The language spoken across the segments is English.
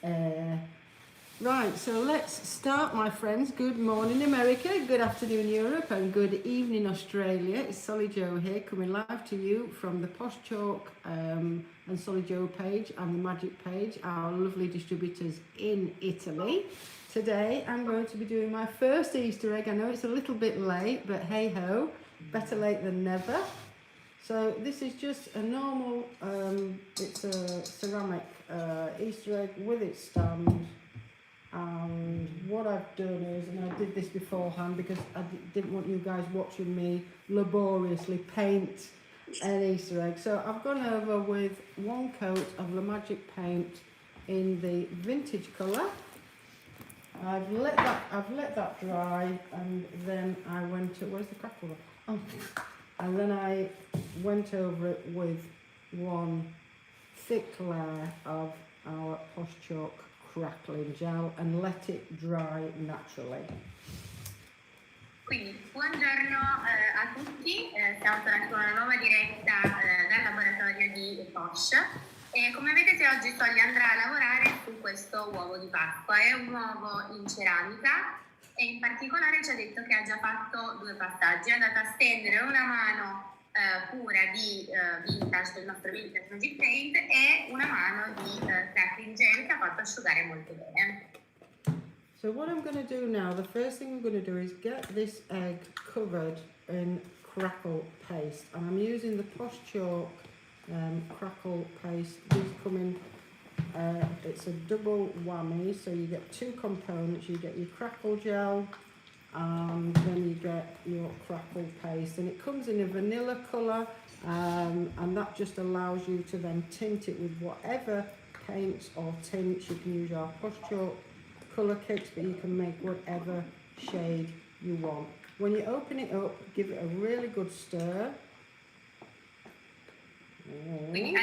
air. Right, so let's start, my friends. Good morning, America, good afternoon, Europe, and good evening, Australia. It's Solly Joe here, coming live to you from the Posh Chalk and Solly Joe page and the Magic page, our lovely distributors in Italy. Today, I'm going to be doing my first Easter egg. I know it's a little bit late, but hey-ho, better late than never. So this is just a normal, it's a ceramic Easter egg with its stand. And what I've done is, and I did this beforehand because I didn't want you guys watching me laboriously paint an Easter egg. So I've gone over with one coat of the Magic paint in the vintage colour. I've let that dry, and then I went to, where's the crackle? Oh. And then I went over it with one thick layer of our Posh Chalk crackling gel and let it dry naturally. Quindi buongiorno a tutti, siamo tornati con una nuova diretta dal laboratorio di Posh e come vedete oggi Solly andrà a lavorare su questo uovo di Pasqua. È un uovo in ceramica e in particolare ci ha detto che ha già fatto due passaggi. È andata a stendere una mano pura di vintage, del nostro vintage Magic Paint, e una mano di crackling gel che ha fatto asciugare molto bene. So what I'm going to do now, the first thing I'm going to do is get this egg covered in crackle paste, and I'm using the Posh Chalk crackle paste. These come in, it's a double whammy, so you get two components. You get your crackle gel and then you get your crackle paste, and it comes in a vanilla colour, and that just allows you to then tint it with whatever paints or tints. You can use our Posh Chalk colour kits, but you can make whatever shade you want. When you open it up, give it a really good stir. Quindi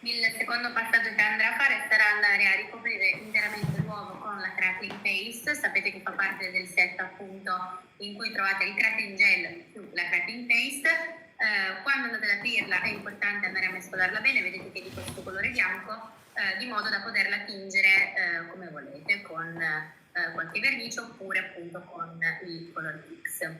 il secondo passaggio che andrà a fare sarà andare a ricoprire interamente l'uovo con la crackling paste. Sapete che fa parte del set appunto in cui trovate il crackling gel più la crackling paste. Quando andate ad aprirla è importante andare a mescolarla bene, vedete che è di questo colore bianco, di modo da poterla tingere come volete, con qualche vernice oppure appunto con i color mix.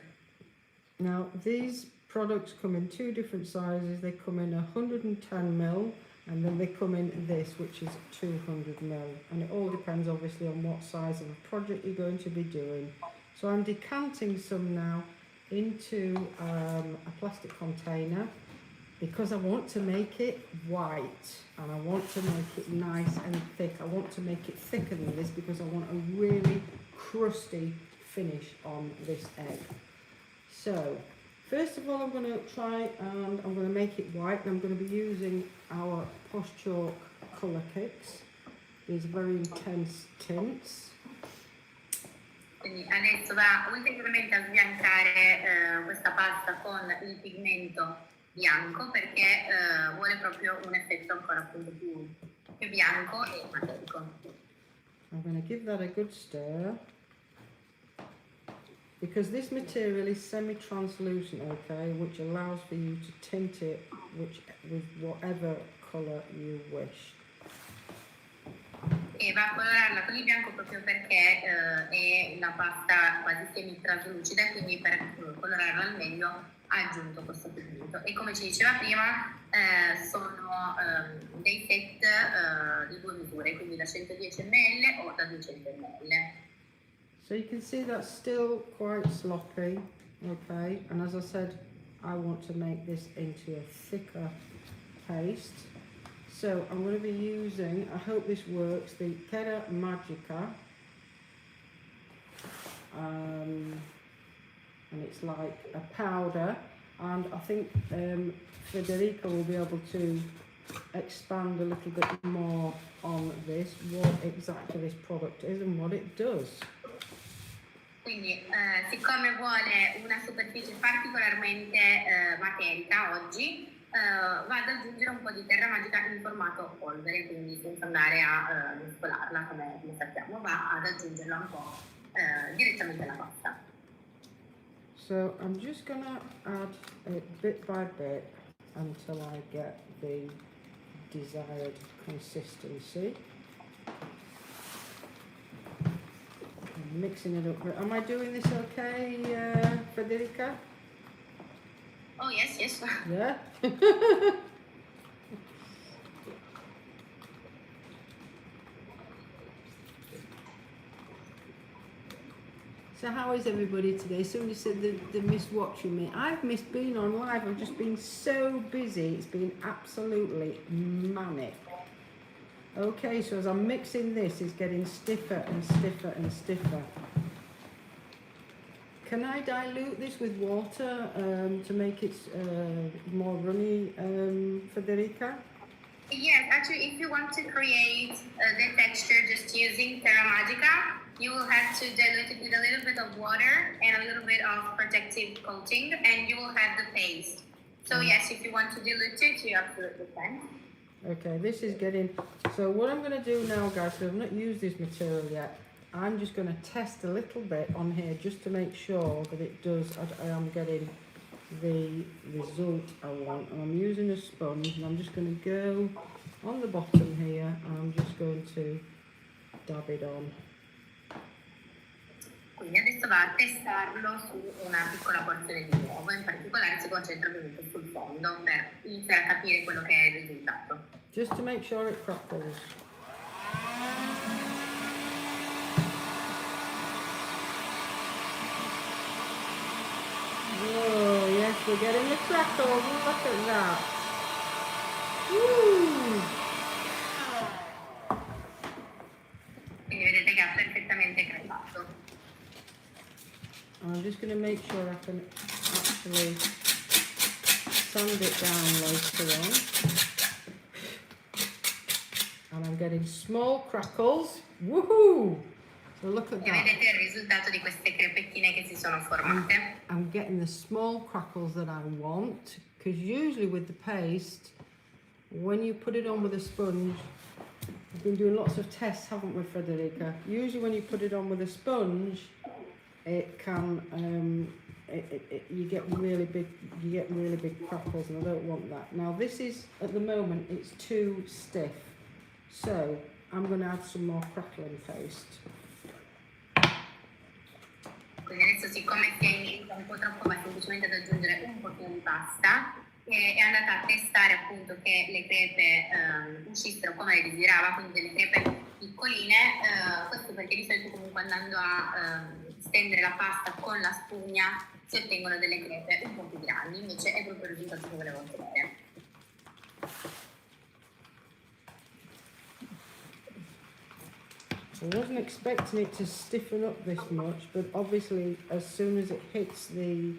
Now these products come in two different sizes. They come in 110ml, and then they come in this, which is 200ml, and it all depends obviously on what size of a project you're going to be doing. So I'm decanting some now into a plastic container because I want to make it white and I want to make it nice and thick. I want to make it thicker than this because I want a really crusty finish on this egg. So first of all, I'm going to try and I'm going to make it white, and I'm going to be using our Posh Chalk colour kits. These very intense tints. Quindi adesso va ulteriormente a sbiancare questa pasta con il pigmento bianco perché vuole proprio un effetto ancora appunto più bianco e materico. I'm going to give that a good stir, because this material is semi-translucent, okay, which allows for you to tint it with whatever colour you wish. E va a colorarla con il bianco proprio perché è una pasta quasi semi-traslucida, e quindi per colorarla al meglio ha aggiunto questo pigmento. E come ci diceva prima, sono dei set di due misure, quindi da 110 ml o da 200 ml. So you can see that's still quite sloppy, okay, and as I said, I want to make this into a thicker paste. So I'm going to be using, I hope this works, the Terra Magica, and it's like a powder, and I think Federica will be able to expand a little bit more on this, what exactly this product is and what it does. Quindi siccome vuole una superficie particolarmente materica oggi, va ad aggiungere un po' di terra magica in formato polvere, quindi senza andare a mescolarla come sappiamo, va ad aggiungerla un po' direttamente alla pasta. So I'm just gonna add it bit by bit until I get the desired consistency. mixing it up. Am I doing this okay, Federica? Oh, yes, yes. Yeah? So how is everybody today? Somebody said they missed watching me. I've missed being on live. I've just been so busy. It's been absolutely manic. Okay, so as I'm mixing this, it's getting stiffer and stiffer and stiffer. Can I dilute this with water to make it more runny, Federica? Yes, actually, if you want to create the texture just using Terra Magica, you will have to dilute it with a little bit of water and a little bit of protective coating, and you will have the paste. So yes, if you want to dilute it, you absolutely can. Okay, this is getting... So what I'm going to do now, guys, because I've not used this material yet, I'm just going to test a little bit on here just to make sure that it does, I am getting the result I want. And I'm using a sponge, and I'm just going to go on the bottom here, and I'm just going to dab it on. Quindi adesso va a testarlo su una piccola porzione di uovo, in particolare si concentra ovviamente sul fondo per iniziare a capire quello che è il risultato. Just to make sure it crackles. Oh, yes, we're getting the crackle. Look at that. Woo! Quindi vedete che ha perfettamente crepato. I'm just going to make sure I can actually sand it down later on. And I'm getting small crackles. Woohoo! So look at E that. vedete il risultato di queste crepettine che si sono formate. I'm getting the small crackles that I want, because usually with the paste, when you put it on with a sponge, we've been doing lots of tests, haven't we, Federica? Usually when you put it on with a sponge, it can you get really big crackles, and I don't want that. Now this is, at the moment, it's too stiff, so I'm going to add some more crackling paste. Quindi adesso, siccome si è ingrisa un po' troppo, ma semplicemente ad aggiungere un pochino di pasta, e è andata a testare appunto che le crepe uscissero come le desiderava, quindi delle crepe piccoline. Questo perché di solito comunque andando a stendere la pasta con la spugna si ottengono delle crepe un po' più grandi, invece è proprio il risultato che volevo ottenere. I wasn't expecting it to stiffen up this much, but obviously as soon as it hits the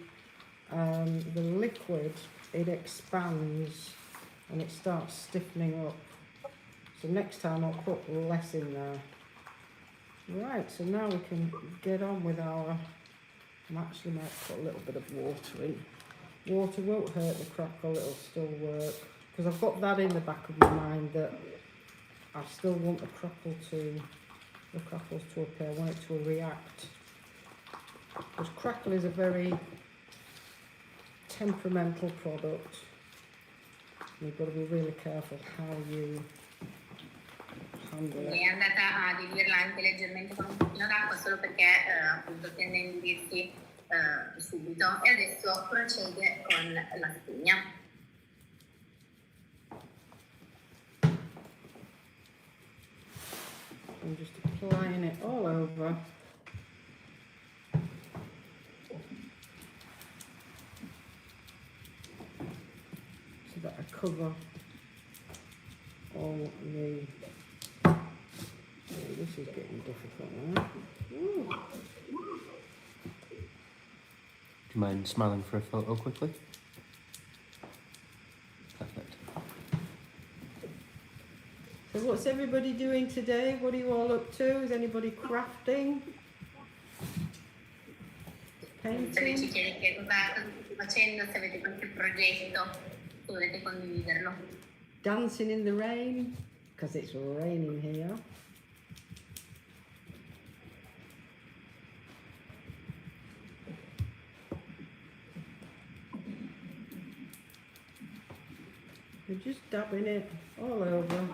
liquid, it expands and it starts stiffening up. So next time I'll put less in there. Right, so now we can get on with our... I actually might put a little bit of water in. Water won't hurt the crackle, it'll still work. Because I've got that in the back of my mind that I still want the crackles to appear, I want it to react. Because crackle is a very temperamental product. You've got to be really careful how you handle it. È andata a diluirla anche leggermente con un pochino d'acqua solo perché appunto tende a indurirsi subito, e adesso procede con la spugna. I'm just applying it all over. So that I cover all the... Oh, this is getting difficult now. Ooh. Do you mind smiling for a photo quickly? Perfect. So what's everybody doing today? What are you all up to? Is anybody crafting? Se ci Painting? chiede che cosa state facendo, se avete qualche progetto, se volete condividerlo. Dancing in the rain? Because it's raining here. We're just dabbing it all over.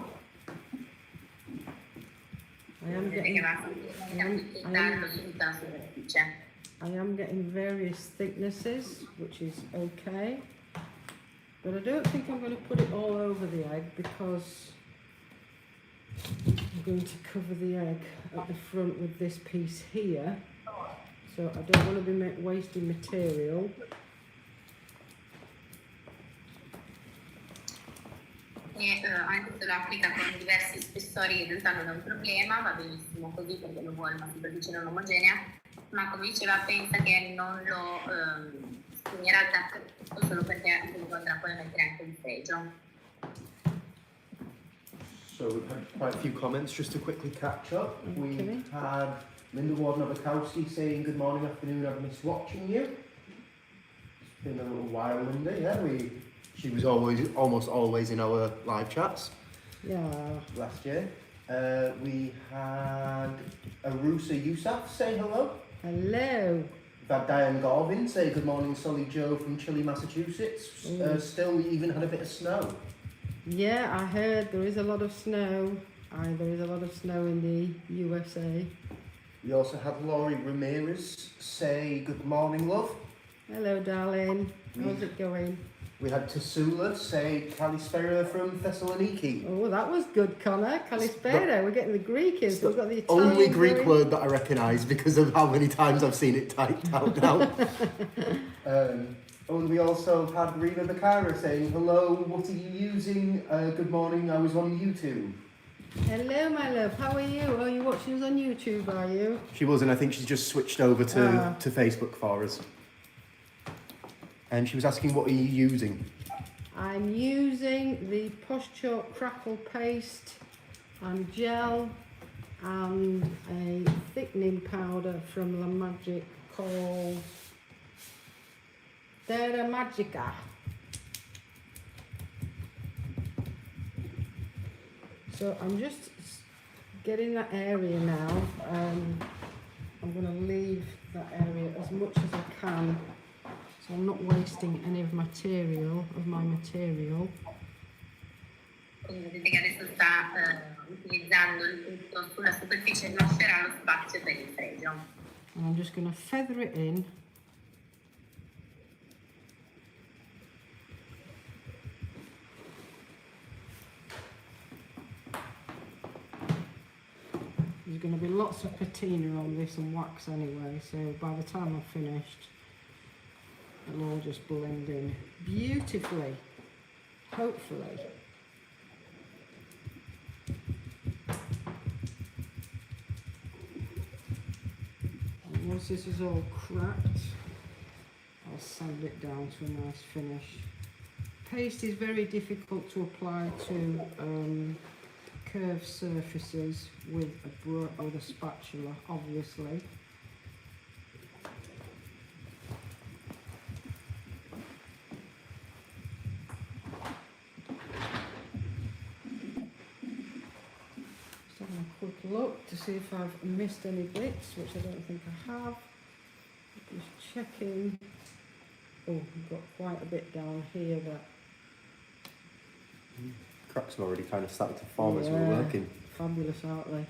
vedete che va semplicemente a picchiettarlo su tutta la superficie. I am getting various thicknesses, which is okay. But I don't think I'm going to put it all over the egg because I'm going to cover the egg at the front with this piece here. So I don't want to be wasting material. E anche se lo applica con diversi spessori in realtà non è un problema, va benissimo così perché lo vuole una superficie non omogenea, ma come diceva pensa che non lo spugnerà dappertutto solo perché lo potrà poi mettere anche in fregio. So we've had quite a few comments just to quickly catch up. Okay. We had Linda Ward-Nowakowski saying good morning, afternoon, I've missed watching you. It's been a little while, Linda, yeah. She was almost always in our live chats Yeah. last year. We had Arusa Yousaf say hello. Hello. We've had Diane Garvin say good morning, Solly Joe from Chile, Massachusetts. Still even had a bit of snow. Yeah, I heard there is a lot of snow. There is a lot of snow in the USA. We also had Laurie Ramirez say good morning, love. Hello, darling. How's it going? We had Tasula say Kalispera from Thessaloniki. Oh, that was good, Connor. Kalispera. We're getting the Greek in, so we've got the Italian. Only Greek going. word that I recognise because of how many times I've seen it typed out now. And we also had Rena Bakara saying, hello, what are you using? Good morning, I was on YouTube. Hello, my love. How are you? Are you watching us on YouTube, are you? She was, and I think she's just switched over to Facebook for us. And she was asking, what are you using? I'm using the Posh Chalk Crackle paste and gel and a thickening powder from La Magic called Terra Magica. So I'm just getting that area now. I'm going to leave that area as much as I can, so I'm not wasting any of my material. Quindi vedete che adesso sta utilizzando il tutto sulla superficie, lascerà lo spazio per il fregio. And I'm just going to feather it in. There's going to be lots of patina on this and wax anyway, so by the time I'm finished, it'll all just blend in beautifully, hopefully. And once this is all cracked, I'll sand it down to a nice finish. Paste is very difficult to apply to curved surfaces with a spatula, obviously. Just having a quick look to see if I've missed any bits, which I don't think I have. Just checking. Oh, we've got quite a bit down here that. Cracks have already kind of started to form as we were working. Fabulous, aren't they?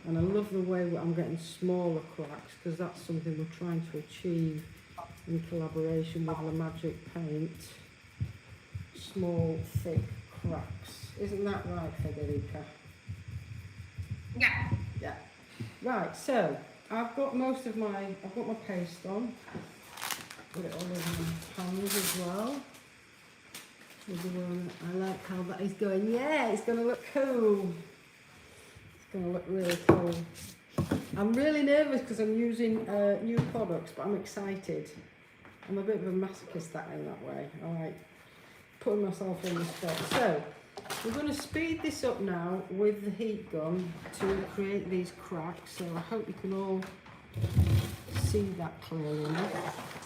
And I love the way I'm getting smaller cracks, because that's something we're trying to achieve in collaboration with La Magic Paint. Small, thick cracks. Isn't that right, Federica? Yeah. Yeah. Right, so I've got my paste on. Put it all over my hands as well. I like how that is going. Yeah, it's going to look cool. It's going to look really cool. I'm really nervous because I'm using new products, but I'm excited. I'm a bit of a masochist in that way. I like putting myself on the spot. So we're going to speed this up now with the heat gun to create these cracks. So I hope you can all see that clearly enough.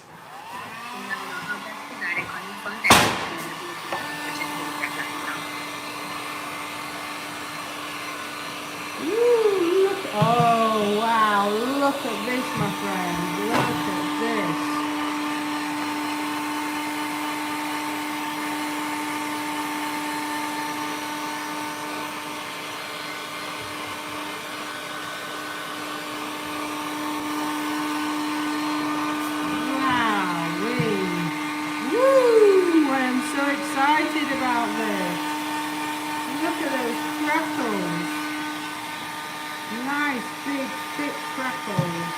Ooh, look! Oh wow! Look at this, my friend. Look at this. Nice, big, thick crackles.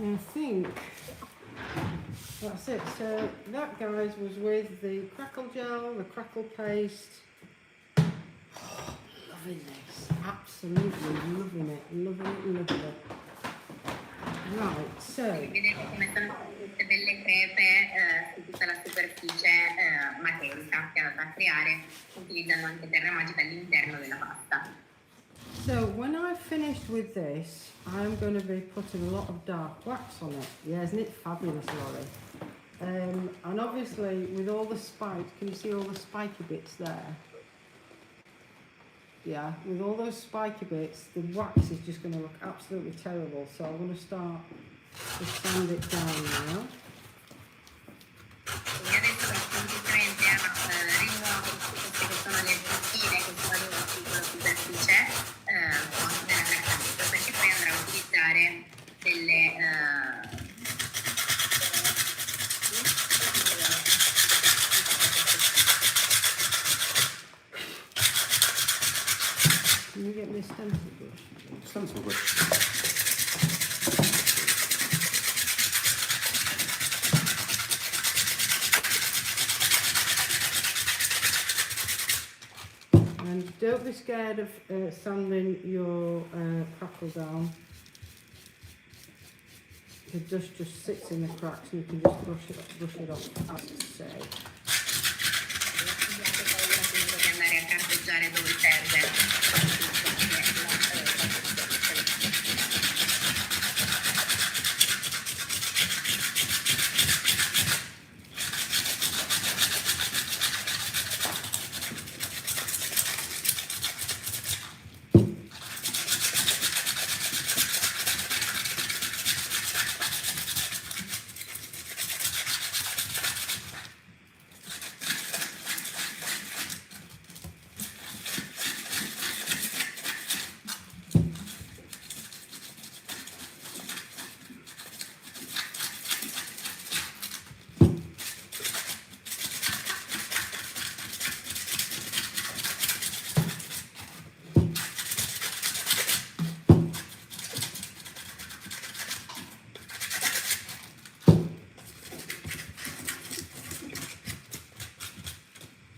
I think that's it. So that, guys, was with the crackle gel, the crackle paste. Oh, loving this. Absolutely loving it. Loving it, loving it. Right, so Vedete come sono tutte belle crepe su tutta la superficie materica che è da creare utilizzando anche terra magica all'interno della pasta. So when I've finished with this, I'm going to be putting a lot of dark wax on it. Yeah, isn't it fabulous, Laurie? And obviously with all the spikes, can you see all the spiky bits there? Yeah, with all those spiky bits, the wax is just going to look absolutely terrible. So I'm going to start to sand it down now. Quindi adesso semplicemente rimuovo tutte che sono le zucchine che sono rimaste sulla superficie con della carta perché poi andrò a utilizzare delle Can you get me a stencil brush? Stencil brush. And don't be scared of sanding your crackle down. The dust just sits in the cracks and you can just brush it off, as I say. di andare a carteggiare dove serve.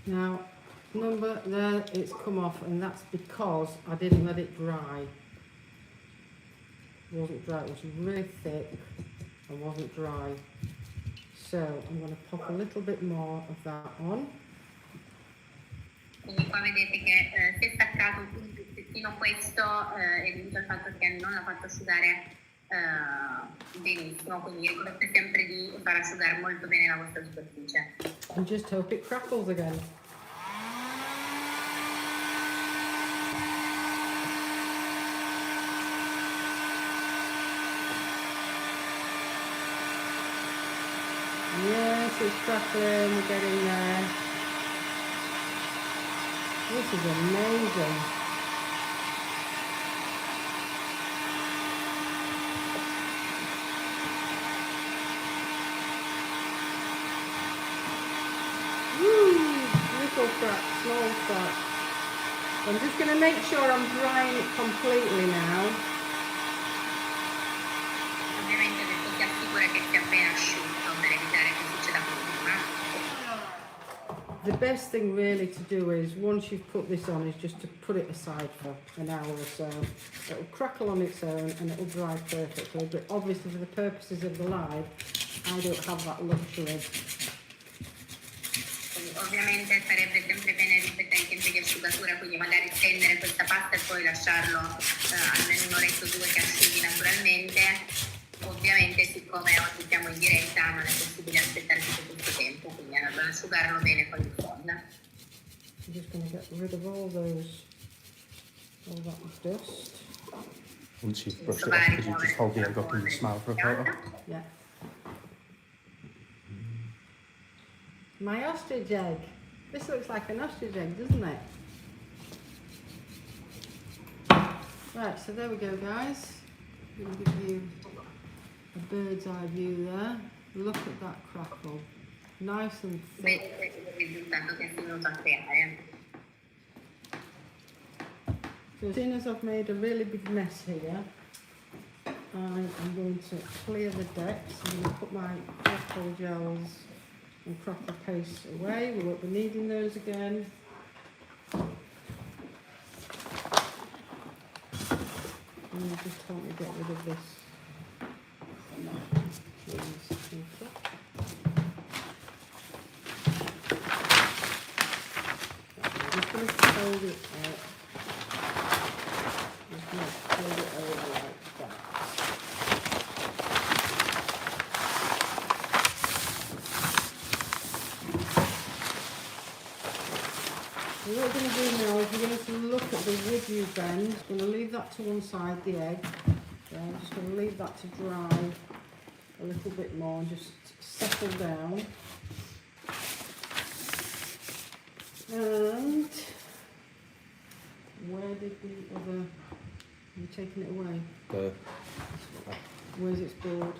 Now, number there, it's come off, and that's because I didn't let it dry. It wasn't dry, it was really thick and wasn't dry. So I'm going to pop a little bit more of that on. Quindi qua vedete che si è staccato un pezzettino questo è dovuto al fatto che non l'ha fatto asciugare benissimo, quindi ricordate sempre di far asciugare molto bene la vostra superficie. And just hope it crackles again. Yes, it's crackling, we're getting there. This is amazing. start. I'm just going to make sure I'm drying it completely now. Ovviamente adesso si assicura che sia ben asciutto per evitare che succeda prima. The best thing really to do is, once you've put this on, is just to put it aside for an hour or so. It'll crackle on its own and it'll dry perfectly, but obviously for the purposes of the live, I don't have that luxury. Ovviamente sarebbe sempre bene rispettare i tempi di asciugatura, quindi magari stendere questa pasta e poi lasciarlo almeno un'oretta o due che asciughi naturalmente. Ovviamente siccome oggi siamo in diretta non è possibile aspettare tutto questo tempo, quindi è da asciugarlo bene con il phon. I'm just going to get rid of all that dust. Once you've brushed it off, because you just hold the egg up and smell for a photo. Yeah. My ostrich egg. This looks like an ostrich egg, doesn't it? Right, so there we go, guys. I'm going to give you a bird's eye view there. Look at that crackle. Nice and thick. Vedete il risultato che è venuto a creare. So seeing as I've made a really big mess here, I'm going to clear the decks. I'm going to put my crackle gels and crackle paste away. We won't be needing those again. And you just help me get rid of this. I'm just going to fold it out. Just going to fold it over like that. So what we're going to do now is we're going to look at the WoodUbend. I'm going to leave that to one side, the egg. Yeah, I'm just going to leave that to dry a little bit more and just settle down. And where did the other... Are you taking it away? Where's its board?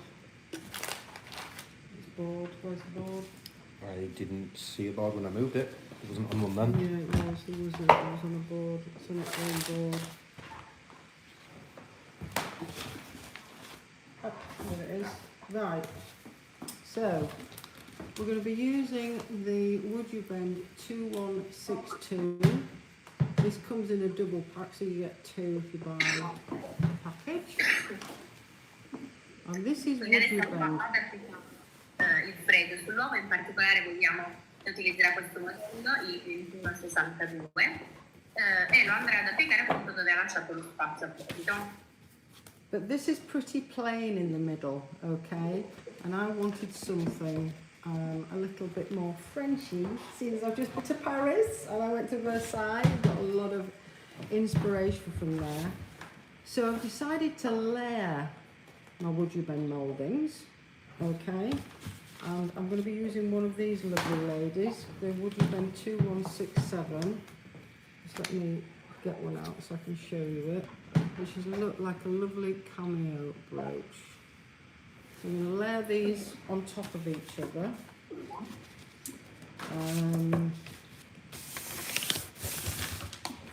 Its board, where's the board? I didn't see a board when I moved it. It wasn't on one then. Yeah, it was, it wasn't. It was on a board. It's on its own board. Oh, there it is. Right. So, we're going to be using the WoodUbend 2162. This comes in a double pack, so you get two if you buy a package. And this is WoodUbend. Il freddo sull'uovo, in particolare vogliamo che utilizzerà questo modello, il 2162, e lo andrà ad applicare appunto dove ha lasciato lo spazio apposito. But this is pretty plain in the middle, okay? And I wanted something a little bit more Frenchy, since I've just been to Paris and I went to Versailles, got a lot of inspiration from there. So I've decided to layer my WoodUbend mouldings, okay? And I'm going to be using one of these lovely ladies, the WoodUbend 2167. Just let me get one out so I can show you it. Which is look like a lovely cameo brooch. So I'm going to layer these on top of each other.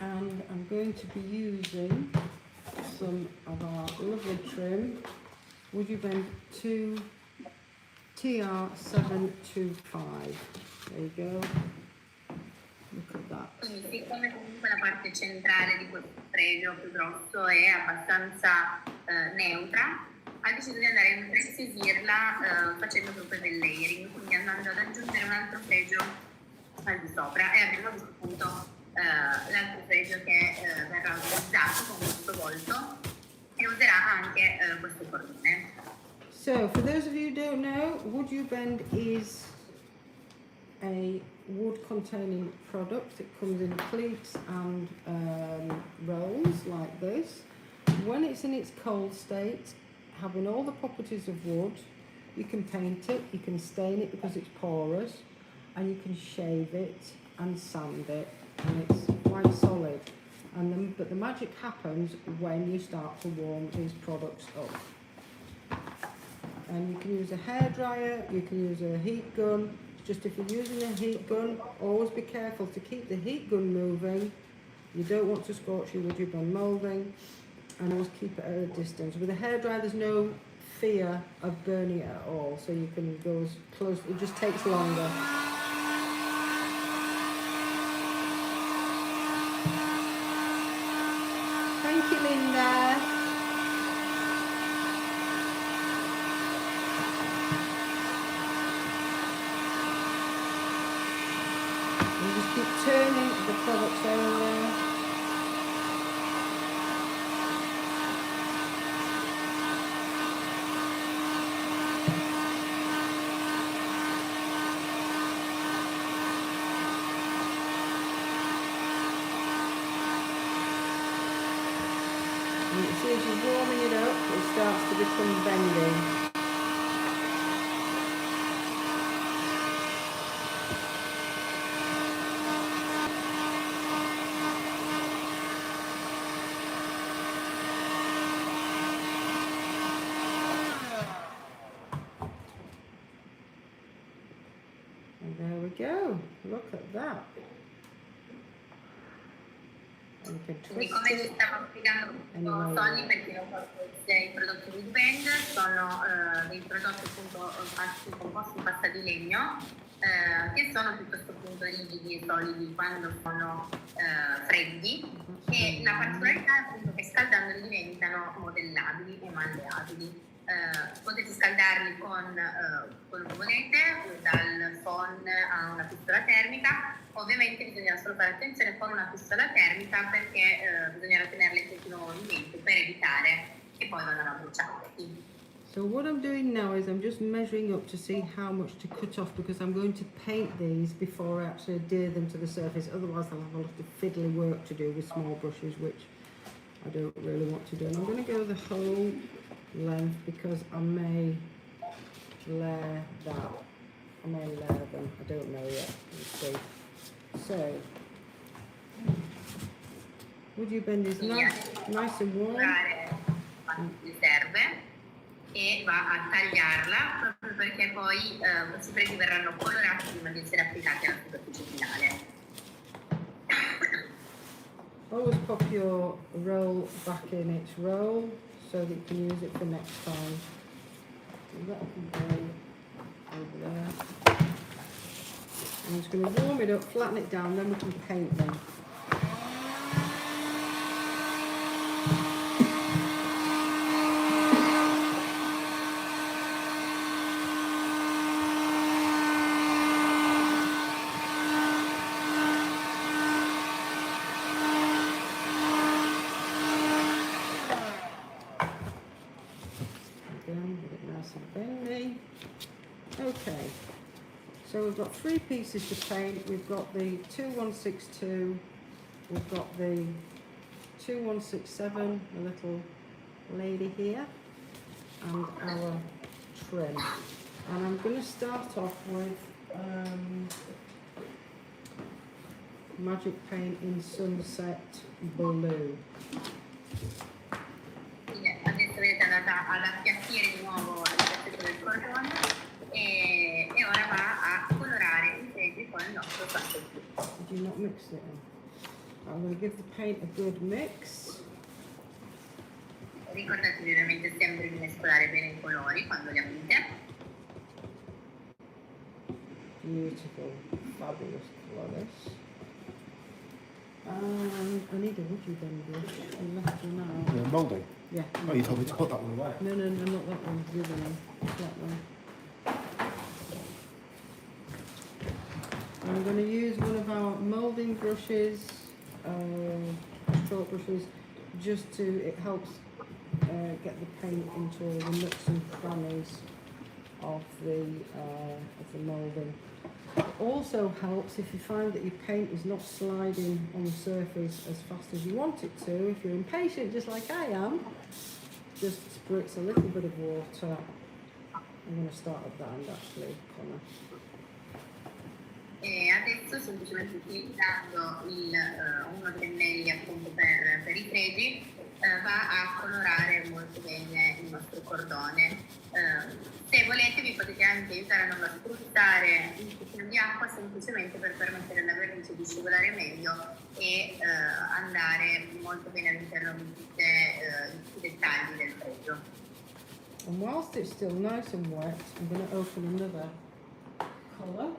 And I'm going to be using some of our lovely trim, WoodUbend 2 TR725. There you go. Look at that. Quindi siccome comunque la parte centrale di questo fregio più grosso è abbastanza neutra, ha deciso di andare a impreziosirla facendo proprio del layering, quindi andando ad aggiungere un altro fregio al di sopra, e abbiamo visto appunto l'altro fregio che verrà utilizzato con questo volto e userà anche questo cordone. So, for those of you who don't know, WoodUbend is a wood-containing product. It comes in pleats and rolls like this. When it's in its cold state, having all the properties of wood, you can paint it, you can stain it because it's porous, and you can shave it and sand it, and it's quite solid. But the magic happens when you start to warm these products up. And you can use a hairdryer, you can use a heat gun. It's just if you're using a heat gun, always be careful to keep the heat gun moving. You don't want to scorch your WoodUbend moulding, and always keep it at a distance. With a hairdryer, there's no fear of burning it at all, so you can go as close, it just takes longer. Thank you, Linda. And just keep turning the products over. And as soon as you're warming it up, it starts to become bendy. And there we go. Look at that. And you can Quindi twist come ci it. stavo spiegando Sonny, perché non conoscesse i prodotti WoodUbend, sono dei prodotti appunto composti in pasta di legno che sono piuttosto appunto rigidi e solidi quando sono freddi, e la particolarità è appunto che scaldandoli diventano modellabili e malleabili. Potete scaldarli con quello che volete, dal phon a una pistola termica. Ovviamente bisogna solo fare attenzione con una pistola termica, perché bisognerà tenerla in continuo movimento per evitare che poi vadano a bruciarsi. So what I'm doing now is I'm just measuring up to see how much to cut off, because I'm going to paint these before I actually adhere them to the surface. Otherwise I'll have a lot of fiddly work to do with small brushes, which I don't really want to do. And I'm going to go the whole length, because I may layer that. I may layer them. I don't know yet. We'll see. So, WoodUbend is nice and warm. Gli serve e va a tagliarla, proprio perché poi questi freddi verranno colorati prima di essere applicati alla superficie finale. Always pop your roll back in its roll so that you can use it for next time. So that can go over there. I'm just going to warm it up, flatten it down, then we can paint them. Again, get it nice and bendy. Okay. So we've got three pieces to paint. We've got the 2162, we've got the 2167, the little lady here, and our trim. And I'm going to start off with Magic Paint in Sunset Blue. Quindi adesso vedete è andata ad appiattire di nuovo il pezzetto del cordone e ora va a colorare i freddi con il nostro sacco blu. Did you not mix it in? I'm going to give the paint a good mix. Ricordatevi ovviamente sempre di mescolare bene i colori quando li aprite. Beautiful, fabulous colours. I need a WoodUbend brush. I left one out. The moulding? Yeah. Oh, you told me to put that one away. No, not that one. The other one. That one. I'm going to use one of our moulding brushes, chalk brushes, just to, it helps get the paint into all the nooks and crannies of the moulding. It also helps if you find that your paint is not sliding on the surface as fast as you want it to. If you're impatient, just like I am, just spritz a little bit of water. I'm going to start at that end actually, Connor. E adesso semplicemente utilizzando uno dei pennelli appunto per i freddi va a colorare molto bene il nostro cordone. Se volete vi potete anche aiutare a non spruzzare di acqua semplicemente per permettere alla vernice di scivolare meglio e andare molto bene all'interno di tutti i dettagli del pregio. And whilst it's still nice and wet, I'm going to open another colour.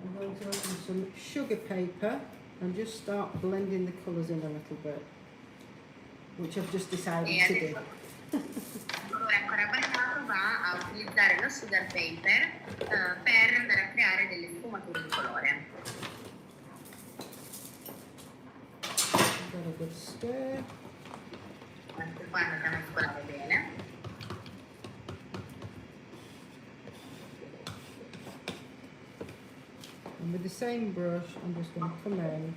I'm going to open some sugar paper and just start blending the colours in a little bit, which I've just decided to do. Il colore ancora bagnato va a utilizzare lo sugar paper per andare a creare delle sfumature di colore. Got a good stir. Anche qua andiamo a mescolare bene. And with the same brush, I'm just going to come in.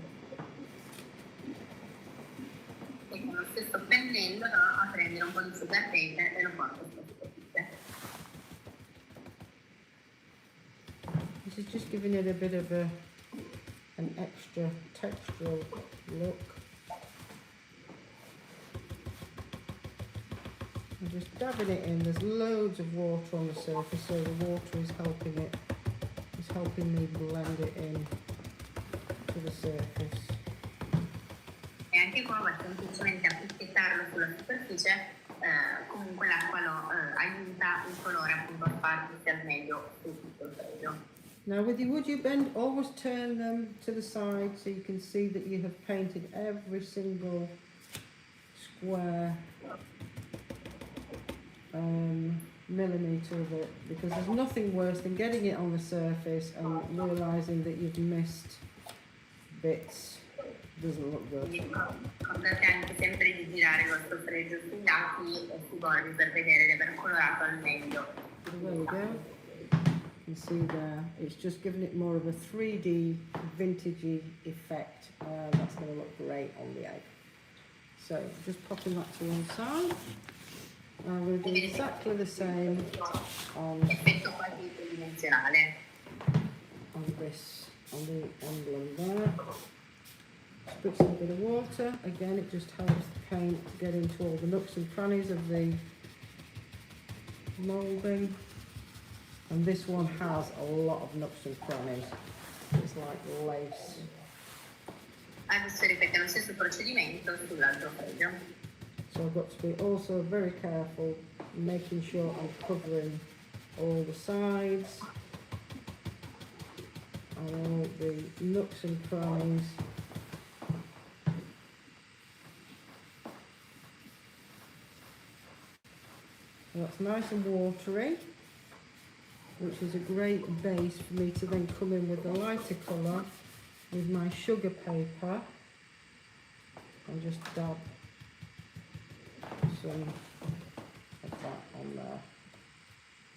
E con lo stesso pennello va a prendere un po' di sugar paper e lo porto sulla superficie. This is just giving it a bit of an extra textural look. I'm just dabbing it in. There's loads of water on the surface, so the water is helping it. It's helping me blend it in to the surface. E anche qua va semplicemente a picchettarlo sulla superficie, comunque l'acqua lo aiuta il colore appunto a spargersi al meglio su tutto il pregio. Now with your WoodUbend, always turn them to the side so you can see that you have painted every single square millimetre of it, because there's nothing worse than getting it on the surface and realising that you've missed bits. Doesn't look good. Ricordate anche sempre di girare il vostro fregio sui lati e sui bordi per vedere di aver colorato al meglio. So there we go. You can see there, it's just giving it more of a 3D vintagey effect. That's going to look great on the egg. So just popping that to one side. I'm going to do exactly the same on Effetto quasi tridimensionale. this, on the emblem there. Spritz in a bit of water. Again, it just helps the paint to get into all the nooks and crannies of the moulding. And this one has a lot of nooks and crannies. It's like lace. Adesso ripete lo stesso procedimento sull'altro fregio. So I've got to be also very careful, making sure I'm covering all the sides and all the nooks and crannies. So that's nice and watery, which is a great base for me to then come in with the lighter colour with my sugar paper and just dab some of that on there.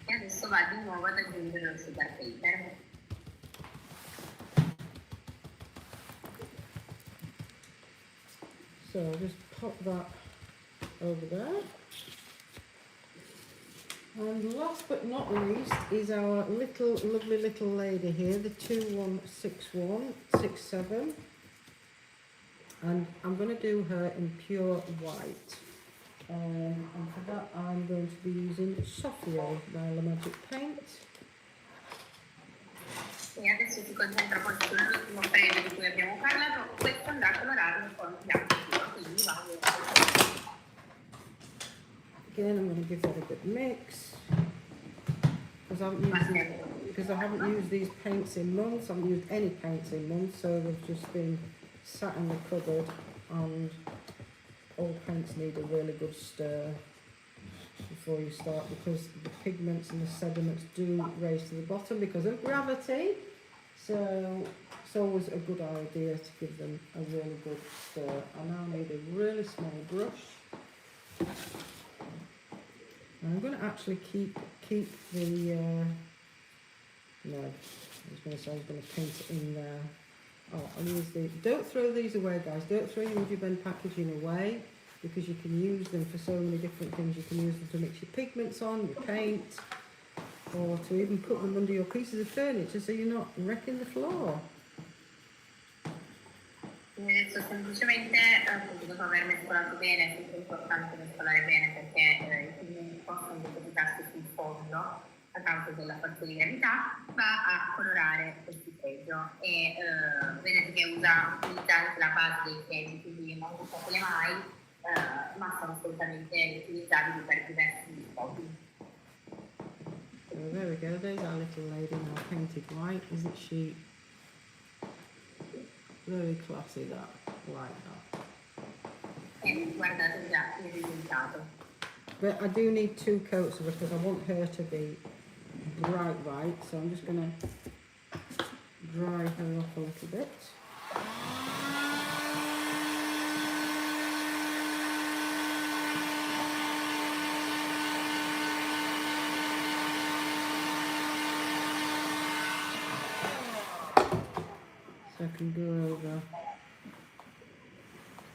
E adesso va di nuovo ad aggiungere lo sugar paper. So I'll just pop that over there. And last but not least is our lovely little lady here, the 216167. And I'm going to do her in pure white. And for that I'm going to be using Sophia by La Magic Paint. E adesso si concentra poi sull'ultimo fregio di cui abbiamo parlato. Questo andrà a colorare con bianco scuro, quindi va. Again, I'm going to give that a good mix. Because I haven't used these paints in months. I haven't used any paints in months, so they've just been sat in the cupboard, and all paints need a really good stir before you start, because the pigments and the sediments do raise to the bottom because of gravity. So it's always a good idea to give them a really good stir. I now need a really small brush. And I'm going to actually keep the no, I was going to say I was going to paint it in there. Oh, I'll use the, don't throw these away guys, don't throw your WoodUbend packaging away, because you can use them for so many different things. You can use them to mix your pigments on, your paint, or to even put them under your pieces of furniture so you're not wrecking the floor. Adesso semplicemente, appunto, dopo aver mescolato bene, è sempre importante mescolare bene perché i pigmenti possono depositarsi sul fondo. a causa della forza di gravità, va a colorare questi fregio e vedete che utilizza anche la base dei fregi, quindi non usatele mai, ma sono assolutamente utilizzabili per diversi scopi. Oh, there we go, there's our little lady now painted white, isn't she? Very classy that, like that. E guardate già il risultato. But I do need 2 coats of her because I want her to be bright white, so I'm just going to dry her off a little bit. So I can go over,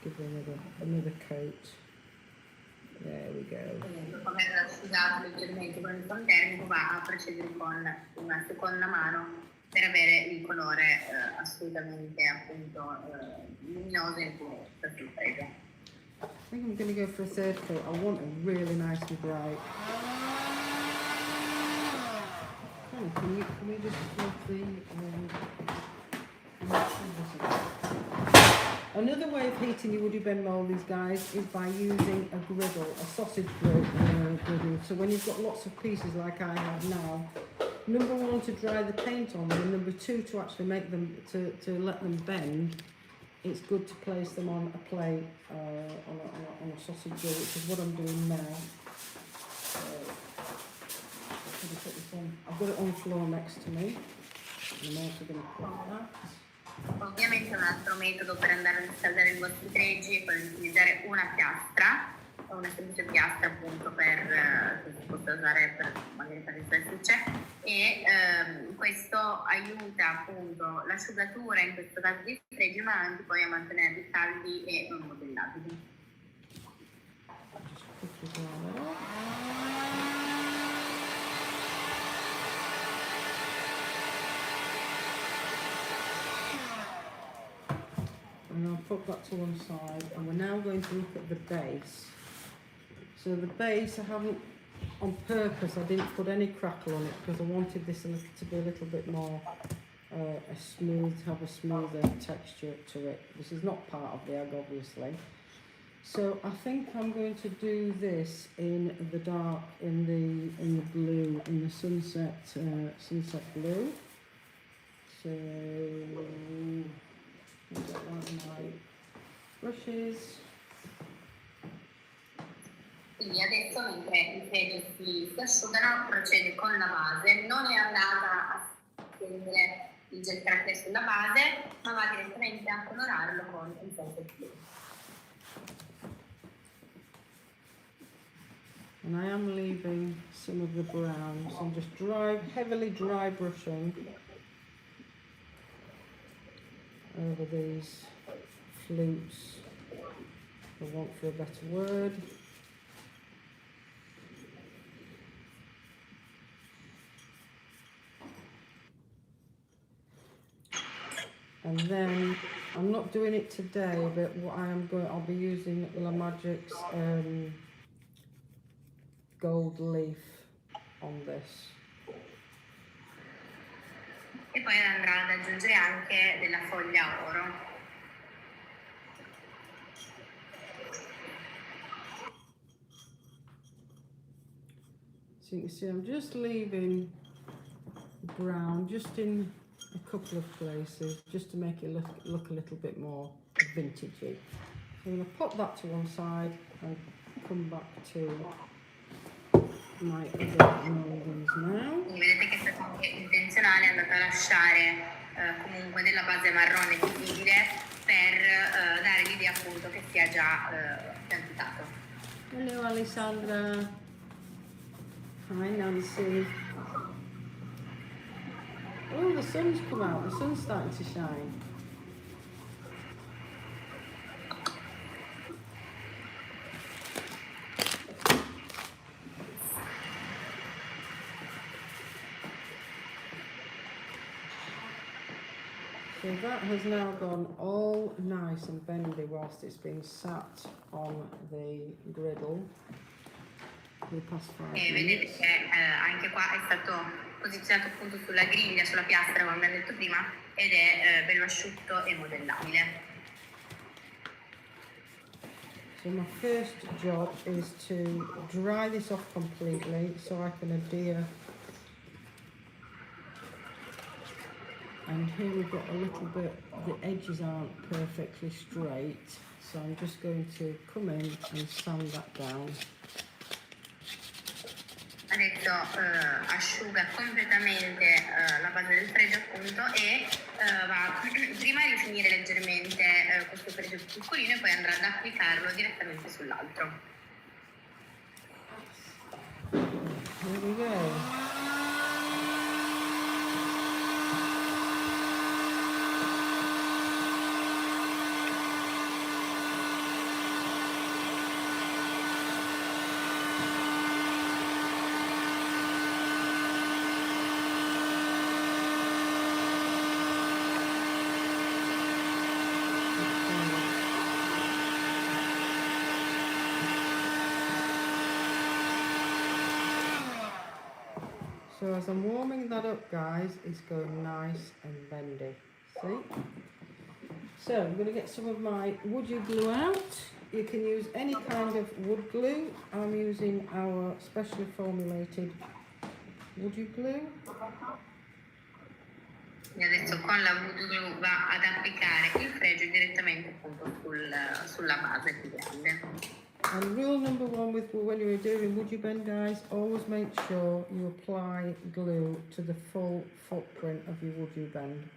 give her another coat. There we go. Dopo aver asciugato leggermente con il fondo termico va a procedere con una seconda mano per avere il colore assolutamente appunto luminoso e pulito sul fregio. I think I'm going to go for a 3rd coat. I want a really nice and bright. Oh, can we just plug the Another way of heating your WoodUbend Mouldings, guys, is by using a griddle, a sausage griddle. So when you've got lots of pieces like I have now, number 1 to dry the paint on them, and number 2 to actually make them, to let them bend, it's good to place them on a plate, on a sausage grill, which is what I'm doing now. I've got it on the floor next to me. I'm also going to put that. Ovviamente un altro metodo per andare a riscaldare i vostri fregi è quello di utilizzare una piastra, una semplice piastra appunto che si possa usare per magari per le salsicce, e questo aiuta appunto l'asciugatura in questo caso dei fregi, ma anche poi a mantenerli caldi e non modellabili. And I'll put that to one side, and we're now going to look at the base. So the base, I haven't, on purpose, I didn't put any crackle on it because I wanted this to be a little bit more have a smoother texture to it. This is not part of the egg, obviously. So I think I'm going to do this in the dark, in the blue, in the sunset blue. So I've got my brushes. Quindi adesso mentre i fregi si asciugano procede con la base, non è andata a stendere il gel crackle sulla base, ma va direttamente a colorarlo con il sunset blu. And I am leaving some of the brown, so I'm just heavily dry brushing over these flutes, for want for a better word. And then I'm not doing it today, but what I'll be using La Magic's gold leaf on this. E poi andrà ad aggiungere anche della foglia oro. So you can see I'm just leaving brown just in a couple of places, just to make it look a little bit more vintagey. So I'm going to pop that to one side and come back to my other mouldings now. Quindi vedete che è stato anche intenzionale, è andato a lasciare comunque della base marrone visibile per dare l'idea appunto che sia già piantato. Hello Alessandra. Hi Nancy. Oh, the sun's come out, the sun's starting to shine. So that has now gone all nice and bendy whilst it's been sat on the griddle. for the past 5 E vedete minutes. che anche qua è stato posizionato appunto sulla griglia, sulla piastra, come abbiamo detto prima, ed è bello asciutto e modellabile. So my first job is to dry this off completely so I can adhere. And here we've got a little bit, the edges aren't perfectly straight, so I'm just going to come in and sand that down. Adesso asciuga completamente la base del fregio appunto e va prima a rifinire leggermente questo fregio piccolino e poi andrà ad applicarlo direttamente sull'altro. Here we go. So as I'm warming that up, guys, it's going nice and bendy. See? So I'm going to get some of my wood glue out. You can use any kind of wood glue. I'm using our specially formulated wood glue. E adesso con la Voodoo Glue va ad applicare il fregio direttamente appunto sulla base più grande. And rule number 1 with when you're doing WoodUbend, guys, always make sure you apply glue to the full footprint of your WoodUbend.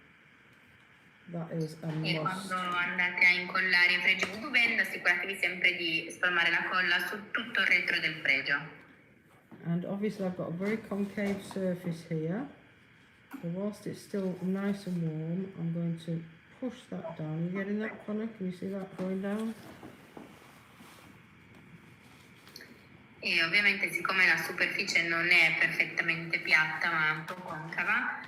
That is a E must. quando andate a incollare i fregi WoodUbend assicuratevi sempre di spalmare la colla su tutto il retro del fregio. And obviously I've got a very concave surface here. So whilst it's still nice and warm, I'm going to push that down. You getting that, Connor? Can you see that going down? E ovviamente siccome la superficie non è perfettamente piatta ma un po' concava,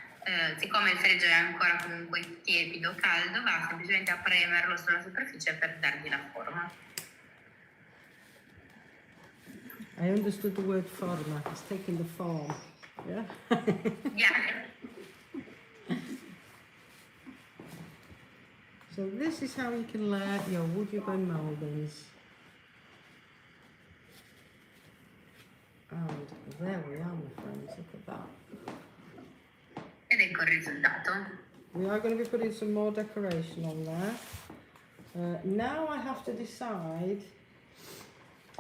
siccome il fregio è ancora comunque tiepido, caldo, va semplicemente a premerlo sulla superficie per dargli la forma. I understood the word forma. It's taking the form. Yeah? Yeah. So this is how you can layer your WoodUbend Mouldings. And there we are, my friends. Look at that. Ed ecco il risultato. We are going to be putting some more decoration on there. Now I have to decide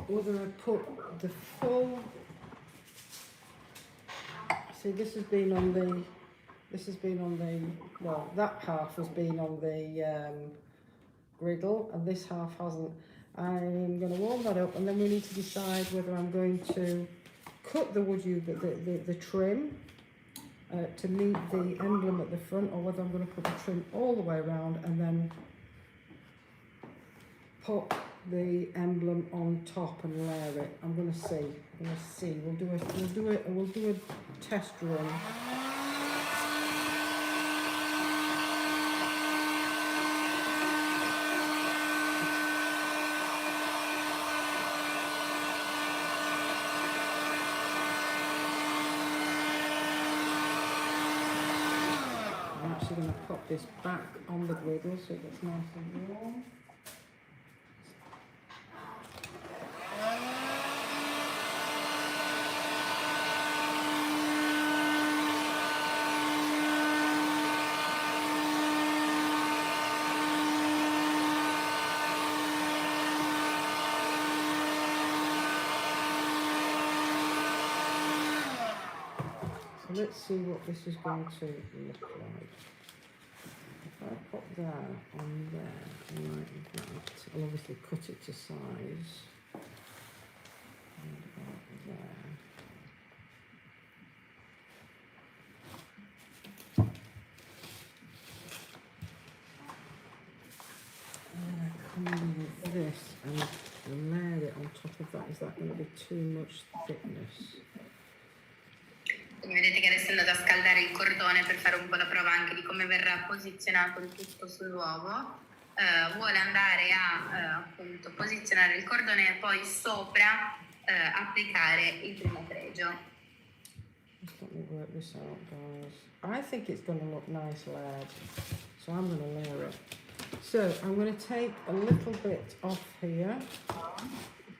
whether I put the full. See, this has been on the. Well, that half has been on the griddle, and this half hasn't. I'm going to warm that up, and then we need to decide whether I'm going to cut the the trim to meet the emblem at the front, or whether I'm going to put the trim all the way around and then put the emblem on top and layer it. I'm going to see. We'll do a test run. I'm actually going to pop this back on the griddle so it gets nice and warm. So let's see what this is going to look like. If I put that on there like that, I'll obviously cut it to size. And about there. And I come in with this and layer it on top of that. Is that going to be too much thickness? Quindi vedete che adesso è andato a scaldare il cordone per fare un po' la prova anche di come verrà posizionato il tutto sull'uovo. Vuole andare a appunto posizionare il cordone poi sopra applicare il primo fregio. Just let me work this out, guys. I think it's going to look nice layered, so I'm going to layer it. So I'm going to take a little bit off here.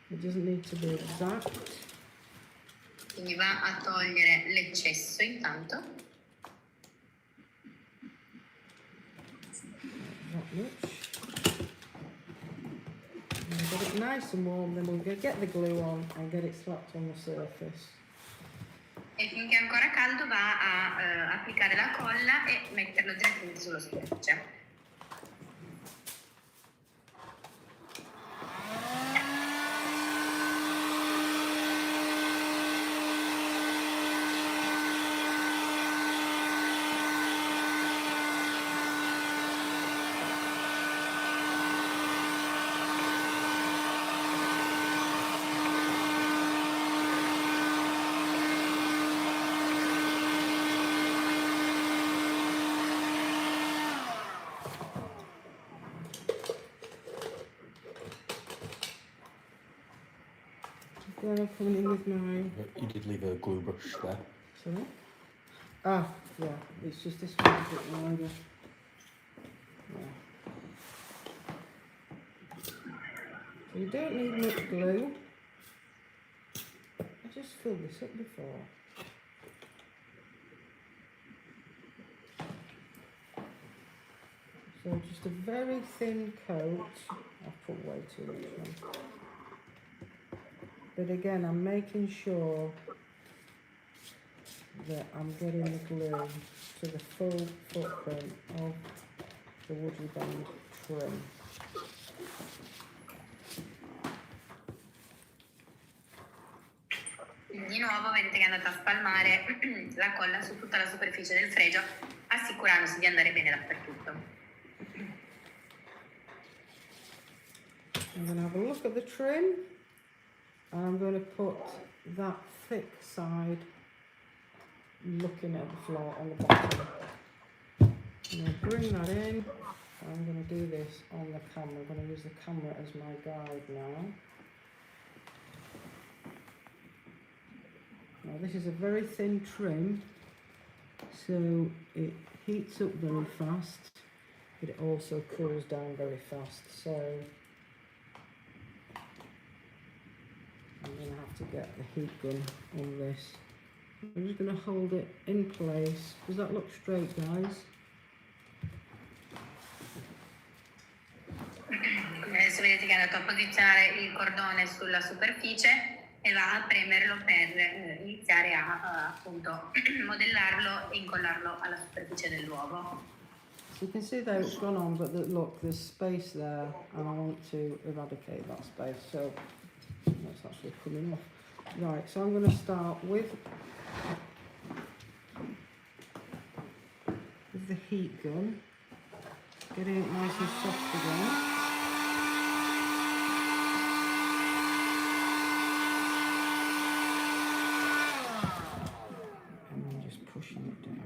It doesn't need to be exact. Quindi va a togliere l'eccesso intanto. Not much. And get it nice and warm, then we'll get the glue on and get it slapped on the surface. E finché è ancora caldo va a applicare la colla e metterlo direttamente sulla superficie. Then I'm coming in with my... You did leave a glue brush there. Sorry? Ah, yeah, it's just this one a bit wider. Yeah. So you don't need much glue. I just filled this up before. So just a very thin coat. I've put way too much on. But again, I'm making sure that I'm getting the glue to the full footprint of the WoodUbend trim. Di nuovo vedete che è andata a spalmare la colla su tutta la superficie del fregio, assicurandosi di andare bene dappertutto. I'm going to have a look at the trim, and I'm going to put that thick side looking at the floor on the bottom. I'm going to bring that in. I'm going to do this on the camera. I'm going to use the camera as my guide now. Now this is a very thin trim, so it heats up very fast, but it also cools down very fast. So I'm going to have to get the heat gun on this. I'm just going to hold it in place. Does that look straight, guys? Adesso vedete che è andato a posizionare il cordone sulla superficie e va a premerlo per iniziare a appunto modellarlo e incollarlo alla superficie dell'uovo. So you can see that it's gone on, but look, there's space there, and I want to eradicate that space. So that's actually coming off. Right, so I'm going to start with the heat gun, getting it nice and soft again. And then just pushing it down.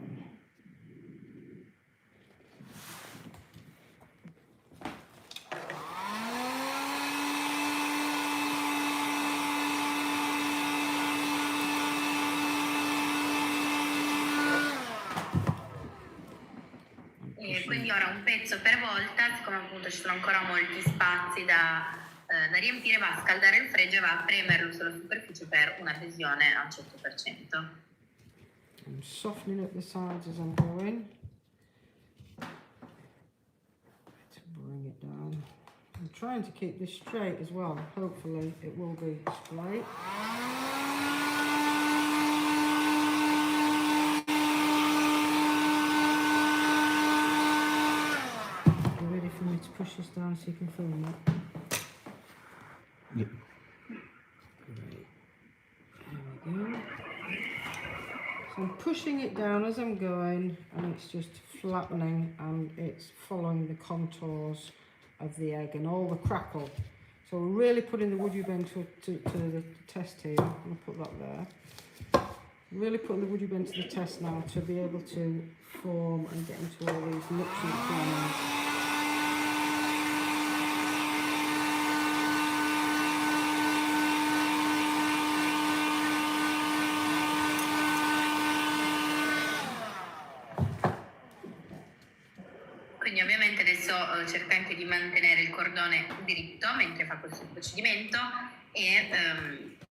Quindi ora un pezzo per volta, siccome appunto ci sono ancora molti spazi da riempire, va a scaldare il fregio e va a premerlo sulla superficie per un'adesione al 100%. I'm softening up the sides as I'm going to bring it down. I'm trying to keep this straight as well. Hopefully it will be straight. For me to push this down so you can film it. Yep. Great. There we go. So I'm pushing it down as I'm going, and it's just flattening, and it's following the contours of the egg and all the crackle. So we're really putting the WoodUbend to the test here. I'm going to put that there. Really putting the WoodUbend to the test now to be able to form and get into all these nooks and corners. cercando di mantenere il cordone diritto mentre fa questo procedimento e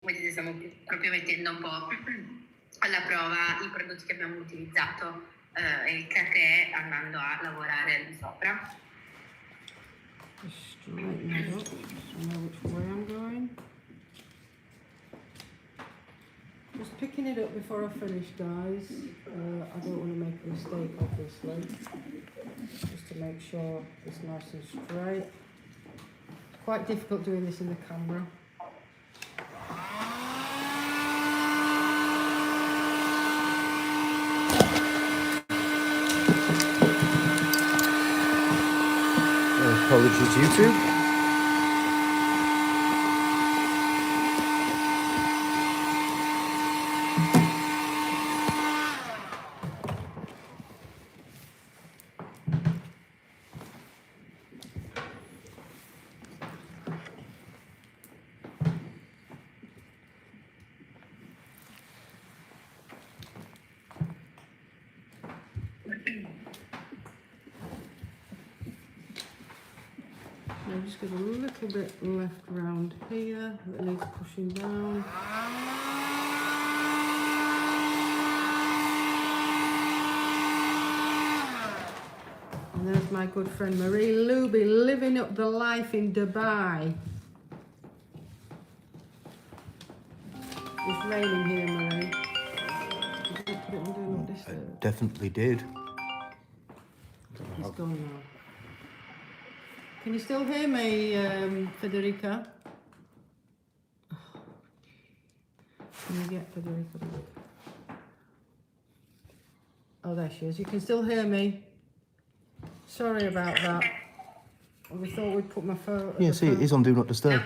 vedete stiamo proprio mettendo un po' alla prova i prodotti che abbiamo utilizzato e il craquel andando a lavorare al di sopra. Just straighten that up so I know which way I'm going. Just picking it up before I finish, guys. I don't want to make a mistake, obviously. Just to make sure it's nice and straight. Quite difficult doing this in the camera. Apologies, YouTube. I've just got a little bit left round here that needs pushing down. And there's my good friend Marie Luby living up the life in Dubai. It's raining here, Marie. Did you put it on Do Not Disturb? Definitely did. It's gone now. Can you still hear me, Federica? Can you get Federica back? Oh, there she is. You can still hear me. Sorry about that. We thought we'd put my phone. Yeah, see, it is on Do Not Disturb.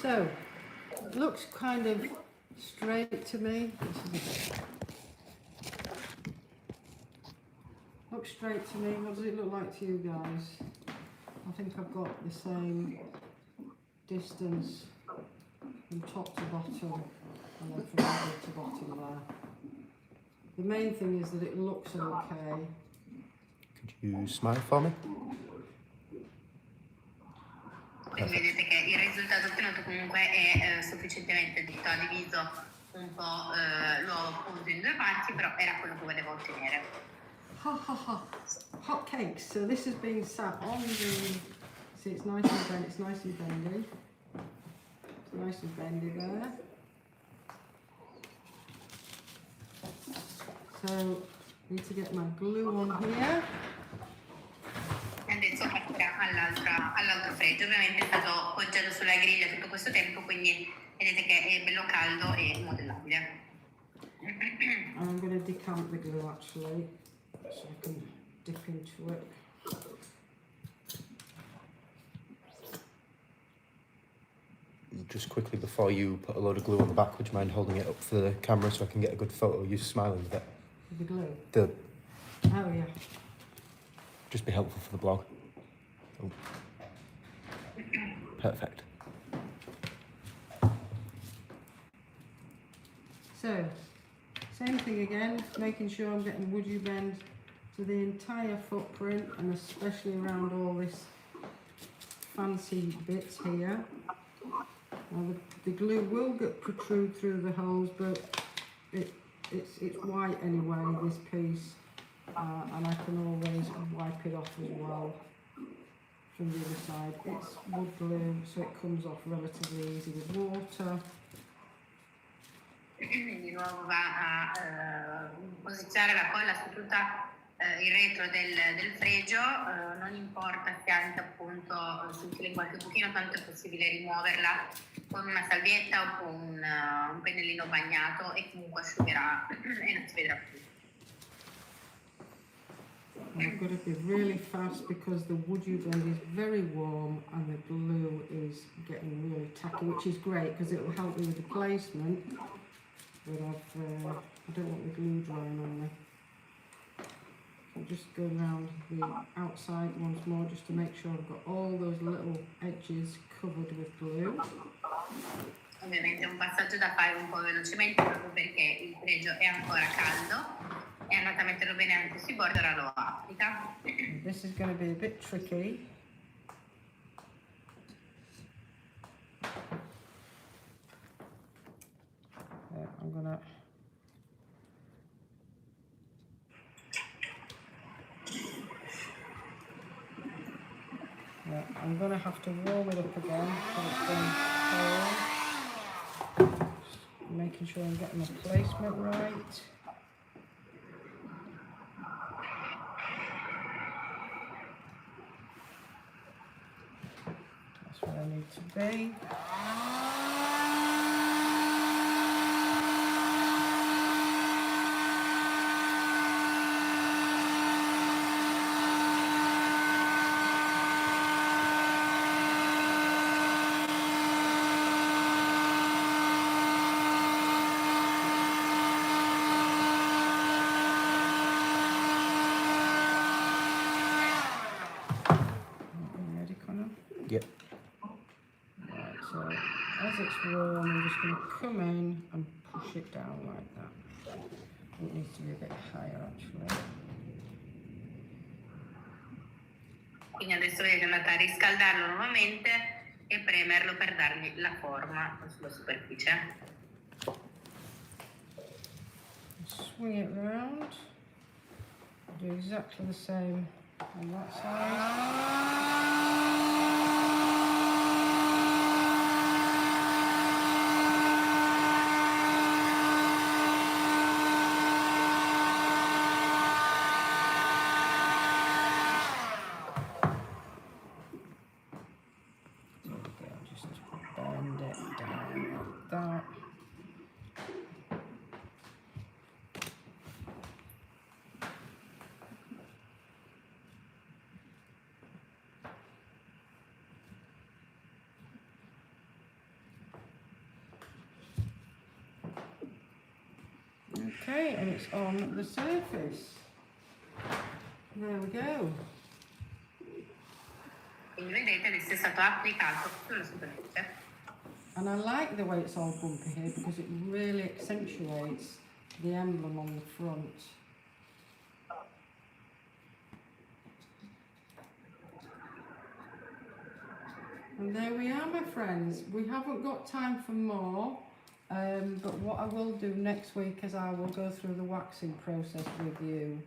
So, it looks kind of straight to me. Looks straight to me. What does it look like to you guys? I think I've got the same distance from top to bottom and then from middle to bottom there. The main thing is that it looks okay. Could you smile for me? Quindi vedete che il risultato ottenuto comunque è sufficientemente dritto, ha diviso un po' l'uovo appunto in due parti, però era quello che volevo ottenere. Ha ha ha. Hot cakes. So this has been sat on the. See, it's nice and bendy. It's nice and bendy. It's nice and bendy there. So I need to get my glue on here. E adesso passerà all'altro freddo. Ovviamente è stato poggiato sulla griglia tutto questo tempo, quindi vedete che è bello caldo e modellabile. And I'm going to decant the glue actually, so I can dip into it. Just quickly before you put a load of glue on the back, would you mind holding it up for the camera so I can get a good photo of you smiling with it? The glue? Oh yeah. Just be helpful for the blog. Oh. Perfect. So, same thing again, making sure I'm getting WoodUbend to the entire footprint and especially around all this fancy bits here. Now the glue will protrude through the holes, but it's white anyway, this piece, and I can always wipe it off as well from the other side. It's wood glue, so it comes off relatively easy with water. Di nuovo va a posizionare la colla su tutta il retro del fregio, non importa se anche appunto si utilizza qualche pochino, tanto è possibile rimuoverla con una salvietta o con un pennellino bagnato e comunque asciugherà e non si vedrà più. I've got to be really fast because the WoodUbend is very warm and the glue is getting really tacky, which is great because it will help me with the placement. But I don't want the glue drying on me. So I'll just go around the outside once more just to make sure I've got all those little edges covered with glue. Ovviamente è un passaggio da fare un po' velocemente proprio perché il fregio è ancora caldo e andate a metterlo bene anche sui bordi, ora lo applica. This is going to be a bit tricky. Yeah, I'm gonna. Yeah, I'm gonna have to warm it up again so it's going cold. Just making sure I'm getting the placement right. That's where I need to be. Ready, Connor? Yep. Right, so as it's warm, I'm just going to come in and push it down like that. It needs to be a bit higher actually. Quindi adesso vedete andate a riscaldarlo nuovamente e premerlo per dargli la forma sulla superficie. Swing it round. Do exactly the same on that side. There we go, just bend it down like that. Okay, and it's on the surface. There we go. Quindi vedete adesso è stato applicato sulla superficie. And I like the way it's all bumpy here because it really accentuates the emblem on the front. And there we are, my friends. We haven't got time for more, but what I will do next week is I will go through the waxing process with you.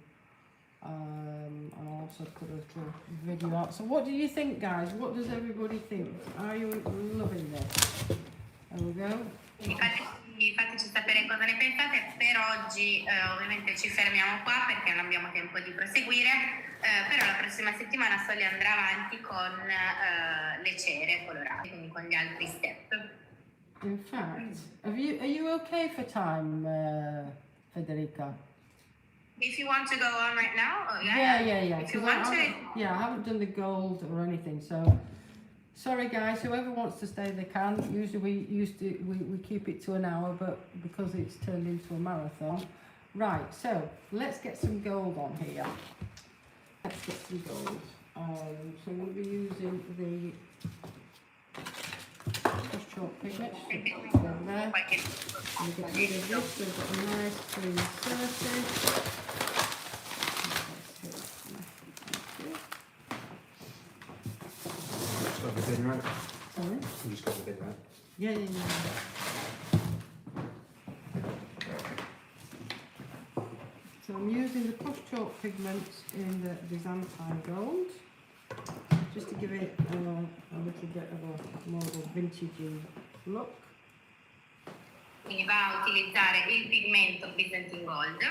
And I'll also put a little video out. So what do you think, guys? What does everybody think? Are you loving this? There we go. Fateci sapere cosa ne pensate. Per oggi ovviamente ci fermiamo qua perché non abbiamo tempo di proseguire, però la prossima settimana Soli andrà avanti con le cere colorate, quindi con gli altri step. In fact, are you okay for time, Federica? If you want to go on right now, oh, Yeah. If you 'Cause want I haven't done the gold or anything, so sorry guys. Whoever wants to stay, they can. Usually we keep it to an hour, but because it's turned into a marathon, right? So let's get some gold on here. Let's get some gold. So we'll be using the brush chalk pigment. Just over there. And get rid of this. So we've got a nice clean surface. Got the bin right? Sorry? You just got the bin right? Yeah. So I'm using the push chalk pigments in the Byzantine gold, just to give it a little bit of a more of a vintagey look. Quindi va a utilizzare il pigmento Byzantine Gold.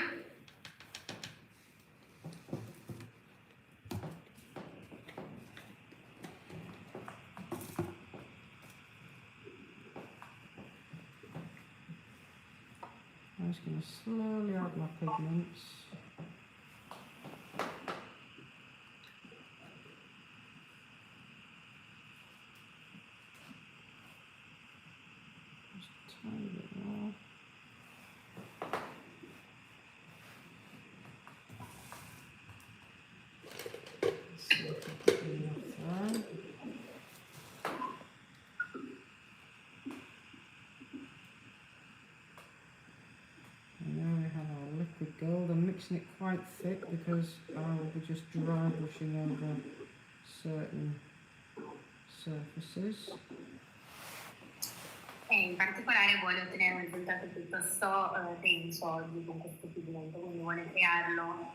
I'm just going to slowly add my pigments. Just a tiny bit more. Let's see if I can do enough there. mixing it quite thick because I will be just dry brushing over certain surfaces. E in particolare vuole ottenere un risultato piuttosto denso con questo pigmento, quindi vuole crearlo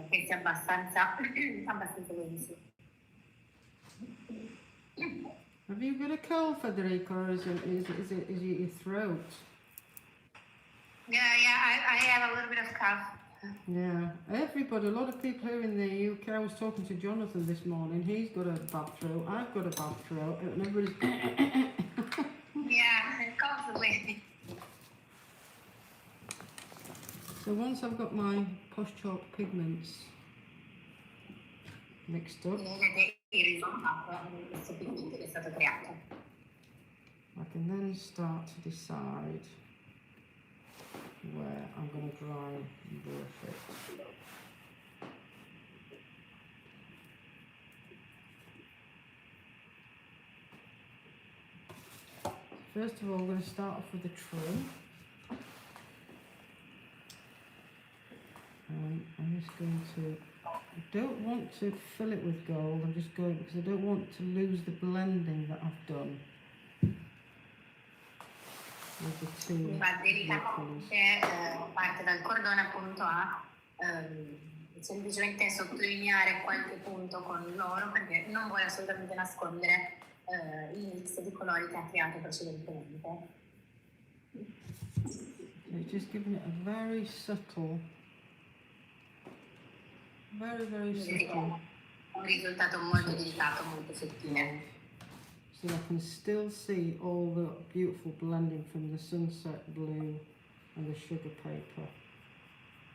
che sia abbastanza denso. Have you got a cold, Federico, or is it your throat? Yeah, I have a little bit of cough. Yeah, everybody, a lot of people here in the UK. I was talking to Jonathan this morning. He's got a bad throat. I've got a bad throat, and everybody's. Yeah, constantly. So once I've got my posh chalk pigments mixed up, Vedete il risultato di questo pigmento che è stato creato. I can then start to decide where I'm going to dry brush it. First of all, I'm going to start off with the trim. I'm just going to, I don't want to fill it with gold, I'm just going because I don't want to lose the blending that I've done with the two Va colours. delicatamente, parte dal cordone appunto a semplicemente sottolineare qualche punto con l'oro perché non vuole assolutamente nascondere il mix di colori che ha creato precedentemente. So it's just giving it a very subtle, very subtle, Un risultato molto delicato, molto sottile. so I can still see all the beautiful blending from the sunset blue and the sugar paper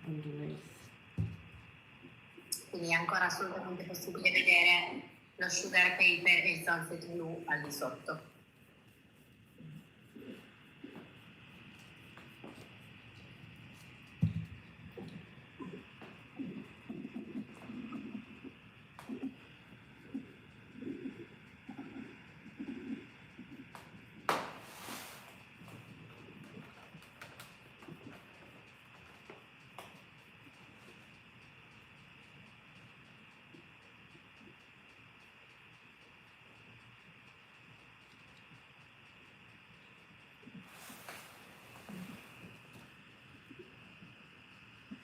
underneath. Quindi è ancora assolutamente possibile vedere lo sugar paper e il sunset blue al di sotto.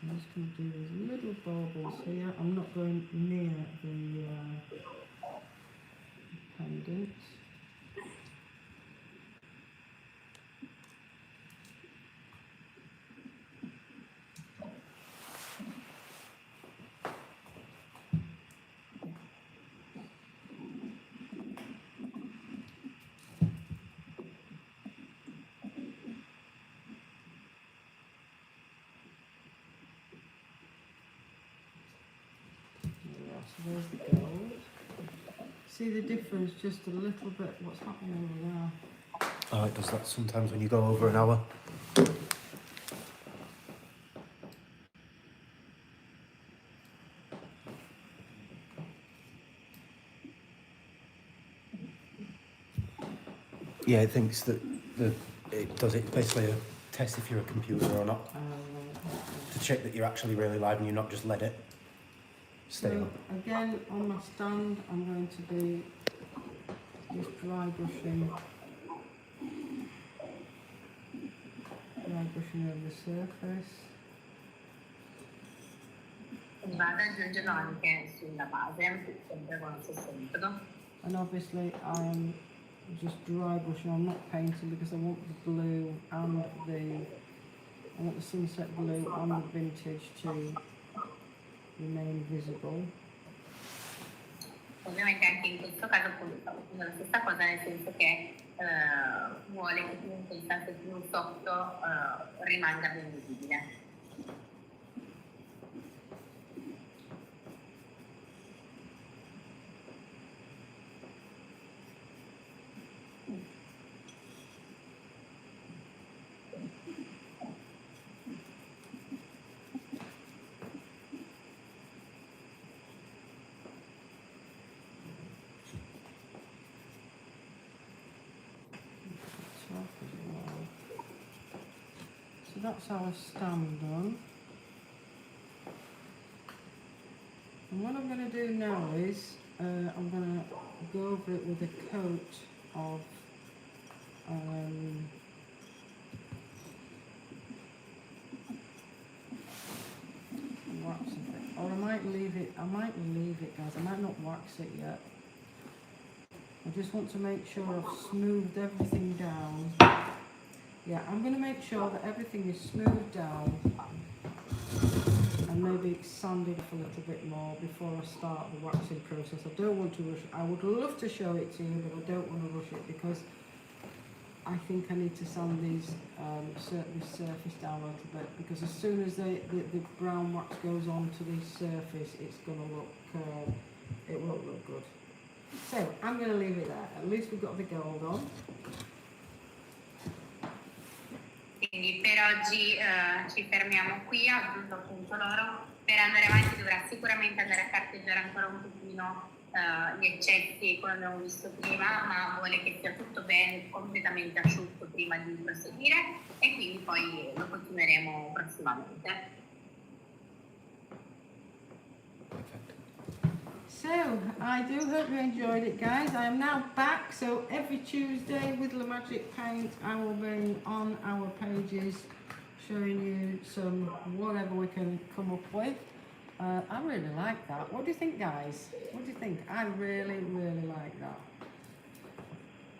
I'm just going to do these little baubles here. I'm not going near the pendant. So there's the gold. See the difference just a little bit, what's happening over there. Oh, it does that sometimes when you go over an hour. Yeah, it thinks that it does it. It's basically a test if you're a computer or not, to check that you're actually really live and you're not just let it stay So on. again, on my stand, I'm going to be just dry brushing over the surface. Quindi vado aggiungendo anche sulla base, sempre con lo stesso metodo. And obviously I'm just dry brushing, I'm not painting because I want the blue and I want the sunset blue and the vintage to remain visible. Ovviamente anche in questo caso appunto sta facendo la stessa cosa, nel senso che vuole che comunque il sunset blu sotto rimanga ben visibile. Top as well. So that's our stand done. And what I'm going to do now is I'm going to go over it with a coat of wax of it. Or I might leave it, guys, I might not wax it yet. I just want to make sure I've smoothed everything down. Yeah, I'm going to make sure that everything is smoothed down and maybe sanded up a little bit more before I start the waxing process. I don't want to rush it. I would love to show it to you, but I don't want to rush it because I think I need to sand this surface down a little bit, because as soon as the brown wax goes onto the surface, it's going to look, it won't look good. So I'm going to leave it there. At least we've got the gold on. Quindi per oggi ci fermiamo qui, ho aggiunto appunto l'oro. Per andare avanti dovrà sicuramente andare a carteggiare ancora un pochino gli eccessi come abbiamo visto prima, ma vuole che sia tutto bene, completamente asciutto prima di proseguire, e quindi poi lo continueremo prossimamente. So, I do hope you enjoyed it, guys. I am now back, so every Tuesday with La Magic Paint I will be on our pages showing you some whatever we can come up with. I really like that. What do you think, guys? What do you think? I really, really like that.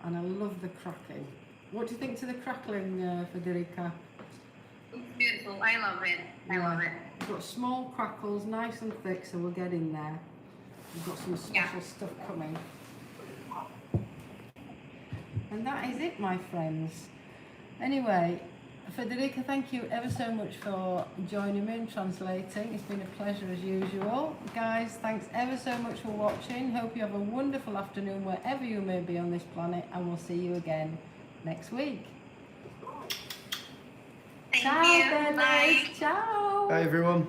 And I love the cracking. What do you think to the crackling, Federica? It's beautiful, I love it, I love it. We've got small crackles, nice and thick, so we'll get in there. We've got some special stuff coming. And that is it, my friends. Anyway, Federica, thank you ever so much for joining me and translating. It's been a pleasure as usual. Guys, thanks ever so much for watching. Hope you have a wonderful afternoon wherever you may be on this planet, and we'll see you again next week. Thank Ciao, you. babies. Bye. Ciao. Bye everyone.